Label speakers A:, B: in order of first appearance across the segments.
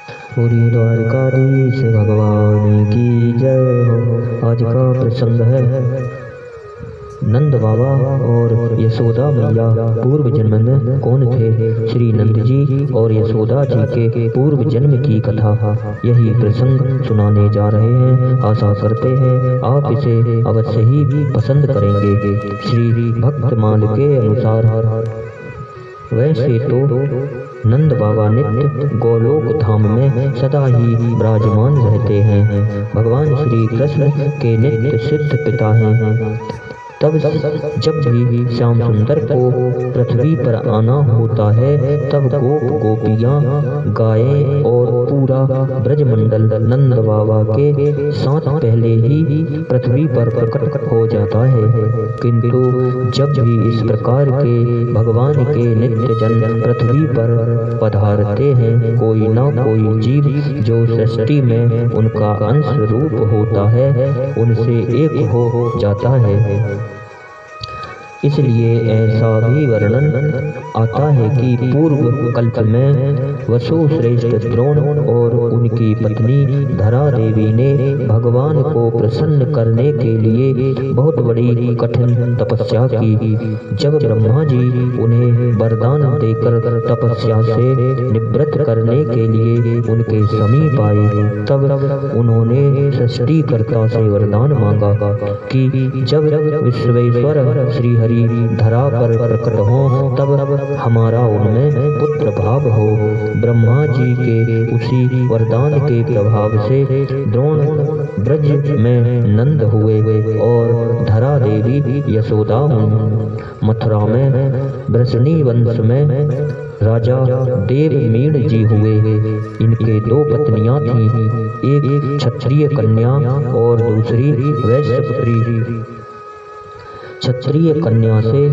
A: पूरी द्वारकाधीश भगवान की जय हो। आज का प्रसंग है नंद बाबा और यशोदा मैया पूर्व जन्म में कौन थे। श्री नंद जी और यशोदा जी के पूर्व जन्म की कथा यही प्रसंग सुनाने जा रहे हैं। आशा करते हैं आप इसे अवश्य ही पसंद करेंगे। श्री भक्तमाल के अनुसार वैसे तो नंद बाबा नित्य गोलोक धाम में सदा ही विराजमान रहते हैं। भगवान श्री कृष्ण के नित्य सिद्ध पिता हैं। तब जब भी श्याम सुंदर को पृथ्वी पर आना होता है तब गोप गोपियाँ गायें और पूरा ब्रजमंडल नंद बाबा के साथ पहले ही पृथ्वी पर प्रकट हो जाता है। किंतु जब भी इस प्रकार के भगवान के नित्य जन पृथ्वी पर पधारते हैं कोई न कोई जीव जो सृष्टि में उनका अंश रूप होता है उनसे एक हो जाता है। इसलिए ऐसा भी वर्णन आता है कि पूर्व कल्प में वसु श्रेष्ठ द्रोण और उनकी पत्नी धरा देवी ने भगवान को प्रसन्न करने के लिए बहुत बड़ी कठिन तपस्या की। जब ब्रह्मा जी उन्हें वरदान देकर तपस्या से निवृत्त करने के लिए उनके समीप आए तब उन्होंने सृष्टिकर्ता से वरदान मांगा कि जब विश्वेश्वर श्री हरि धरा पर प्रकट हो तब हमारा उनमें पुत्र भाव हो। ब्रह्मा जी के उसी वरदान के प्रभाव से द्रोण ब्रज में नंद हुए और धरा देवी यशोदा मथुरा में वृषणी वंश में राजा देवमीण जी हुए। इनके दो पत्नियां थीं, एक क्षत्रिय कन्या और दूसरी वैश्य पुत्री। क्षत्रिय कन्या से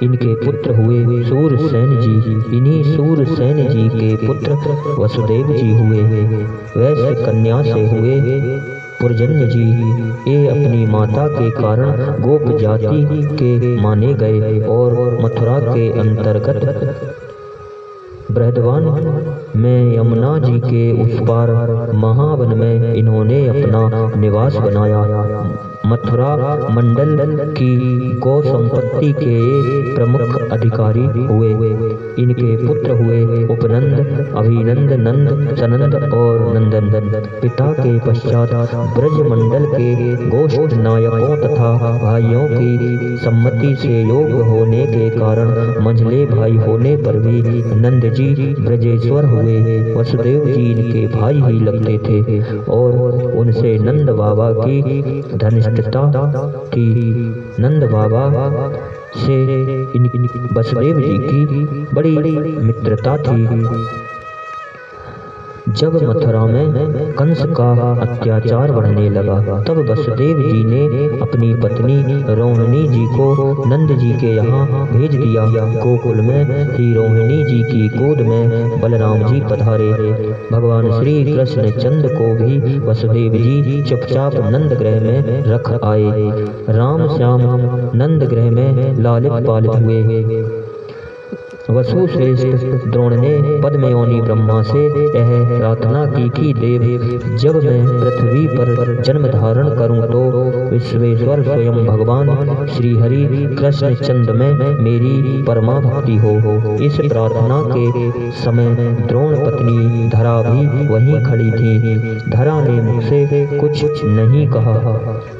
A: इनके पुत्र हुए सूरसेन जी। इन्हीं सूरसेन जी के पुत्र वसुदेव जी हुए। वैश्य कन्या से हुए पुरजन्य जी। ये अपनी माता के कारण गोप जाति के माने गए और मथुरा के अंतर्गत बृहद्वान में यमुना जी के उस पार महावन में इन्होंने अपना निवास बनाया। मथुरा मंडल की गौ संपत्ति के प्रमुख अधिकारी हुए। इनके पुत्र हुए उपनंद, अभिनंद, नंद, सनंद और नंदन। पिता के पश्चात ब्रज मंडल के गोष्ठ नायकों तथा भाइयों की सम्मति से योग होने के कारण मंझले भाई होने पर भी नंद जी ब्रजेश्वर हुए। वसुदेव जी इनके भाई ही लगते थे और उनसे नंद बाबा की धनिष्ठता थी। नंद बाबा से वसुदेव जी की बड़ी मित्रता थी। जब मथुरा में कंस का अत्याचार बढ़ने लगा तब वसुदेव जी ने अपनी पत्नी रोहिणी जी को नंद जी के यहाँ भेज दिया। गोकुल में ही रोहिणी जी की गोद में बलराम जी पधारे। भगवान श्री कृष्ण चंद्र को भी वसुदेव जी चुपचाप नंद गृह में रख आए। राम श्याम नंद गृह में लालित पालित हुए। वसु श्रेष्ठ द्रोण ने पद्मयोनि ब्रह्मा से यह प्रार्थना की कि देव जब मैं पृथ्वी पर जन्म धारण करूं तो विश्वेश्वर स्वयं भगवान श्री हरि कृष्ण चंद्र में मेरी परमा भक्ति हो। इस प्रार्थना के समय द्रोण पत्नी धरा भी वहीं खड़ी थी। धरा ने मुझसे कुछ नहीं कहा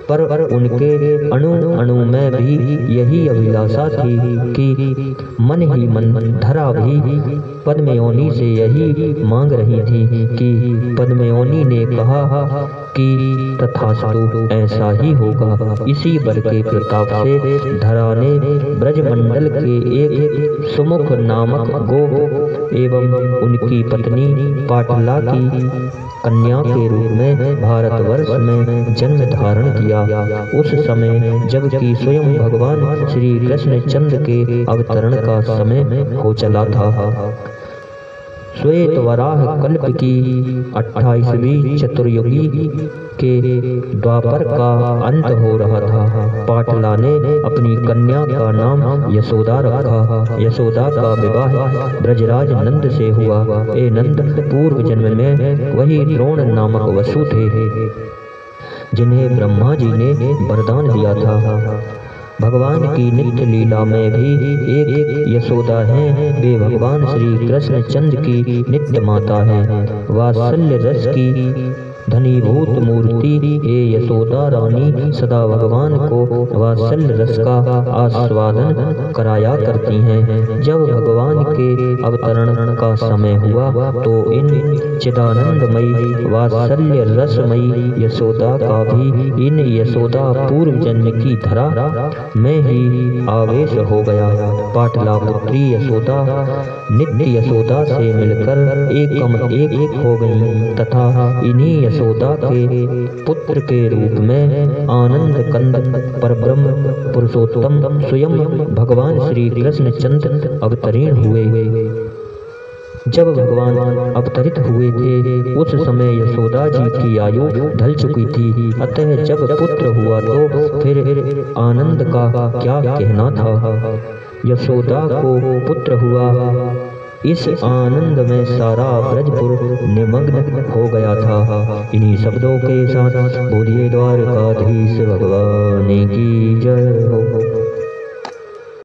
A: पर उनके अणु अणु में भी यही अभिलाषा थी कि मन ही मन धरा भी पद्मयोनि से यही मांग रही थी कि पद्मयोनि ने कहा कि तथास्तु ऐसा ही होगा। इसी बर के प्रताप से धरा ने ब्रजमंडल के एक सुमुख नामक गोप एवं उनकी पत्नी पाटला की कन्या के रूप में भारतवर्ष में जन्म धारण किया। उस समय जबकि स्वयं भगवान श्री कृष्ण चंद्र के अवतरण का समय हो चला था। श्वेत वराह कल्प की 28वीं चतुर्युगी के द्वापर का अंत हो रहा था। पाटला ने अपनी कन्या का नाम यशोदा रखा। यशोदा का विवाह ब्रजराज नंद से हुआ। ए नंद, पूर्व जन्म में वही द्रोण नामक वसु थे जिन्हें ब्रह्मा जी ने वरदान दिया था। भगवान की नित्य लीला में भी एक यशोदा है। वे भगवान श्री कृष्ण चंद्र की नित्य माता है। वात्सल्य रस की धनीभूत मूर्ति हे यशोदा रानी सदा भगवान को वात्सल्य रस का आस्वादन कराया करती हैं। जब भगवान के अवतरण का समय हुआ तो इन चिदानंदमयी वात्सल्य रसमयी यशोदा का भी इन यशोदा पूर्व जन्म की धरा में ही आवेश हो गया। पाटला पुत्री यशोदा नित्य यशोदा से मिलकर एक हो गई तथा इन्हीं यशोदा के पुत्र के रूप में आनंद कंद परब्रह्म पुरुषोत्तम स्वयं भगवान श्री कृष्ण चंद्र अवतरीण हुए। जब भगवान अवतरित हुए थे उस समय यशोदा जी की आयु ढल चुकी थी। अतः जब पुत्र हुआ तो फिर आनंद का क्या कहना था। यशोदा को पुत्र हुआ, इस आनंद में सारा ब्रजपुर निमग्न हो गया था। इन्हीं शब्दों के साथ बोलिए द्वारकाधीश भगवान की जय हो।